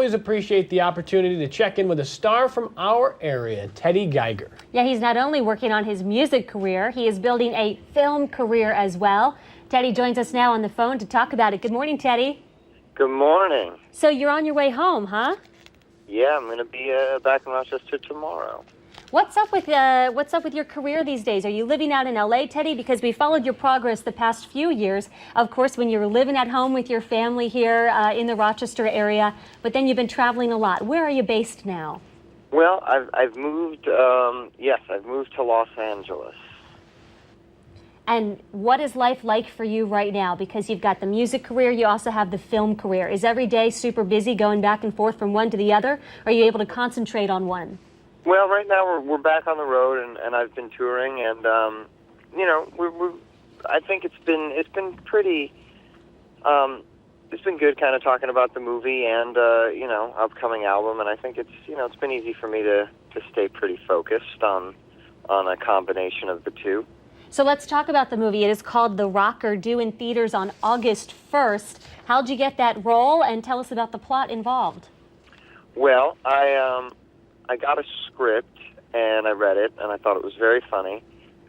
Always appreciate the opportunity to check in with a star from our area, Teddy Geiger. Yeah, he's not only working on his music career, he is building a film career as well. Teddy joins us now on the phone to talk about it. Good morning, Teddy. Good morning. So you're on your way home, huh? Yeah, I'm going to be back in Rochester tomorrow. What's up with your career these days? Are you living out in LA, Teddy? Because we followed your progress the past few years. Of course, when you were living at home with your family here in the Rochester area, but then you've been traveling a lot. Where are you based now? Well, I've moved. Yes, I've moved to Los Angeles. And what is life like for you right now? Because you've got the music career, you also have the film career. Is every day super busy going back and forth from one to the other? Or are you able to concentrate on one? Well, right now we're back on the road, and I've been touring, and you know, we're I think it's been pretty. It's been good, kind of talking about the movie and you know, upcoming album, and I think it's been easy for me to stay pretty focused on a combination of the two. So let's talk about the movie. It is called The Rocker, due in theaters on August 1st. How'd you get that role, and tell us about the plot involved? Well, I got a script, and I read it, and I thought it was very funny,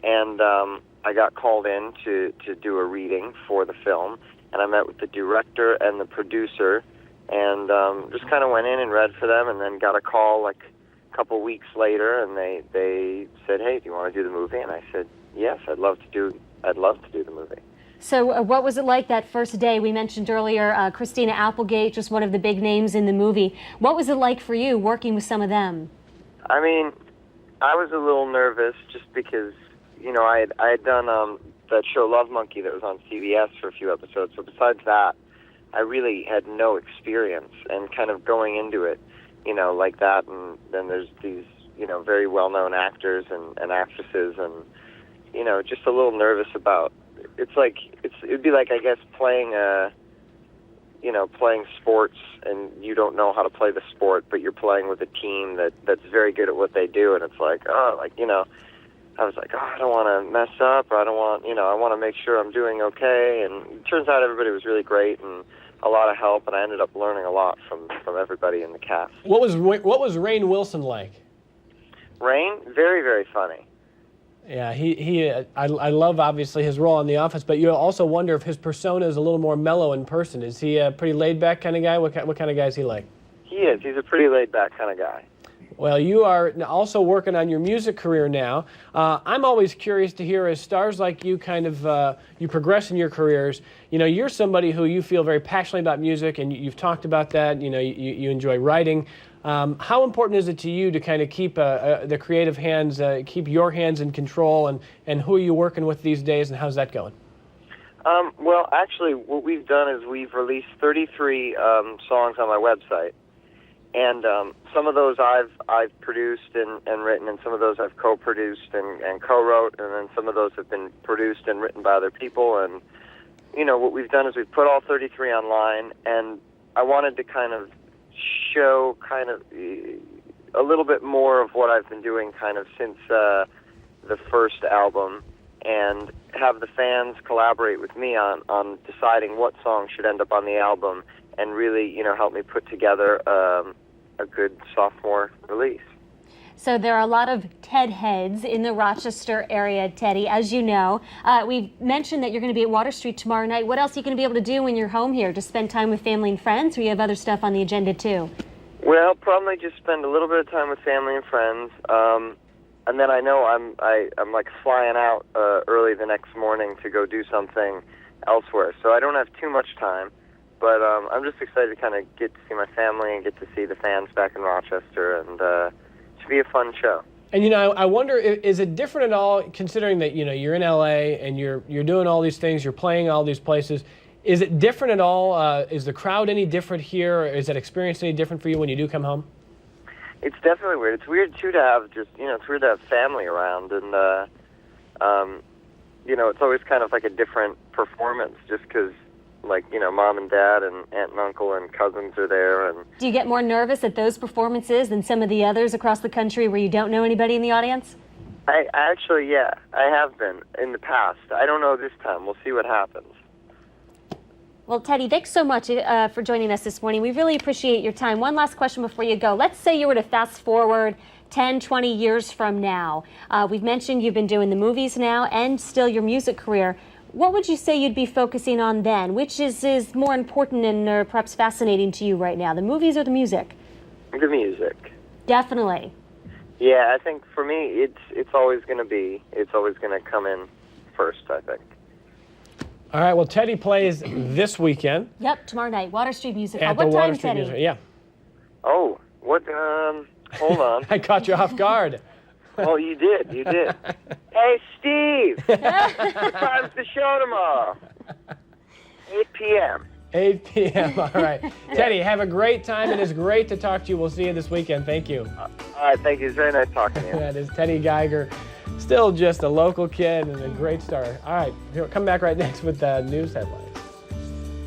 and I got called in to do a reading for the film, and I met with the director and the producer, and just kind of went in and read for them, and then got a call like a couple weeks later, and they said, "Hey, do you want to do the movie?" And I said, "Yes, I'd love to do the movie." So what was it like that first day? We mentioned earlier Christina Applegate, just one of the big names in the movie. What was it like for you working with some of them? I mean, I was a little nervous just because, you know, I had done that show Love Monkey that was on CBS for a few episodes. So besides that, I really had no experience, and kind of going into it, you know, like that. And then there's these, you know, very well-known actors and actresses, and, you know, just a little nervous about. It'd be like, I guess, playing sports, and you don't know how to play the sport, but you're playing with a team that's very good at what they do, and it's like, you know, I was like, I don't want to mess up, or I don't want, you know, I want to make sure I'm doing okay, and it turns out everybody was really great, and a lot of help, and I ended up learning a lot from everybody in the cast. What was Rainn Wilson like? Rainn, very, very funny. Yeah, I love, obviously, his role on The Office, but you also wonder if his persona is a little more mellow in person. Is he a pretty laid-back kind of guy? What kind of guy is he like? He is. He's a pretty laid-back kind of guy. Well, you are also working on your music career now. I'm always curious to hear, as stars like you kind of, you progress in your careers, you know, you're somebody who you feel very passionately about music, and you've talked about that, you know, you enjoy writing. How important is it to you to kind of keep the creative hands, keep your hands in control, and who are you working with these days, and how's that going? Well, actually, what we've done is we've released 33 songs on my website, and some of those I've produced and written, and some of those I've co-produced and co-wrote, and then some of those have been produced and written by other people. And, you know, what we've done is we've put all 33 online, and I wanted to kind of show kind of a little bit more of what I've been doing kind of since the first album, and have the fans collaborate with me on deciding what song should end up on the album, and really, you know, help me put together a good sophomore release. So there are a lot of Ted heads in the Rochester area, Teddy, as you know. We mentioned that you're going to be at Water Street tomorrow night. What else are you going to be able to do when you're home here? Just spend time with family and friends, or you have other stuff on the agenda too? Well, probably just spend a little bit of time with family and friends. And then I know I'm like flying out early the next morning to go do something elsewhere. So I don't have too much time. But I'm just excited to kind of get to see my family and get to see the fans back in Rochester, and it should be a fun show. And, you know, I wonder, is it different at all, considering that, you know, you're in LA and you're doing all these things, you're playing all these places. Is it different at all? Is the crowd any different here? Is that experience any different for you when you do come home? It's definitely weird. It's weird, too, to have it's weird to have family around. And, you know, it's always kind of like a different performance just because, like, you know, mom and dad and aunt and uncle and cousins are there. And do you get more nervous at those performances than some of the others across the country where you don't know anybody in the audience? I actually, yeah, I have been in the past. I don't know this time. We'll see what happens. Well, Teddy, thanks so much for joining us this morning. We really appreciate your time. One last question before you go. Let's say you were to fast forward 10, 20 years from now. We've mentioned you've been doing the movies now and still your music career. What would you say you'd be focusing on then? Which is more important and perhaps fascinating to you right now, the movies or the music? The music. Definitely. Yeah, I think for me, it's always going to come in first, I think. All right, well, Teddy plays this weekend. Yep, tomorrow night, Water Street Music Hall. At the What Water time, Street Teddy? Music. Yeah. Oh, what? Hold on. I caught you off guard. Oh, you did. Hey, Steve. What time's the show tomorrow? 8 p.m. 8 p.m. All right. Teddy, have a great time. It is great to talk to you. We'll see you this weekend. Thank you. All right, thank you. It's very nice talking to you. That is Teddy Geiger, still just a local kid and a great star. All right, come back right next with the news headlines.